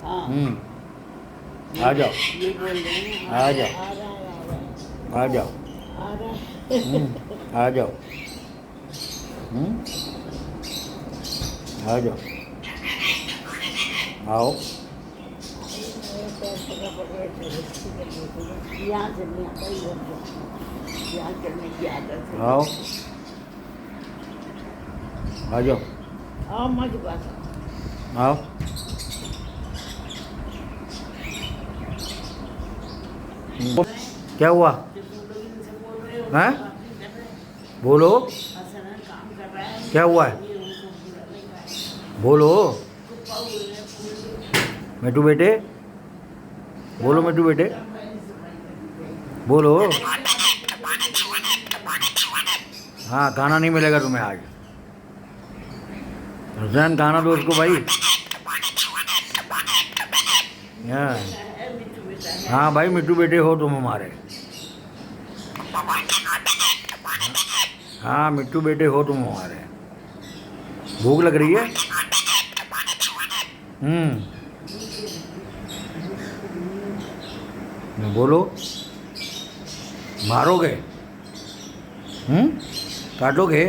हाँ आ जाओ ये बोल रहे हैं आ जाओ आ रहा है आ जाओ आ रहा है आ जाओ आ जाओ आओ पैर पकड़ पकड़ चले यहाँ से नहीं आता इधर से यहाँ चलने की आदत है आओ आ जाओ आओ माँ के पास आओ क्या हुआ हैं बोलो काम कर रहा है क्या हुआ है बोलो मिट्टू बेटे बोलो मिट्टू बेटे बोलो हाँ खाना नहीं मिलेगा तुम्हें आज हुसैन खाना दो उसको भाई हाँ भाई मिट्टू बेटे हो तुम हमारे हाँ मिट्टू बेटे हो तुम हमारे भूख लग रही है बोलो मारोगे काटोगे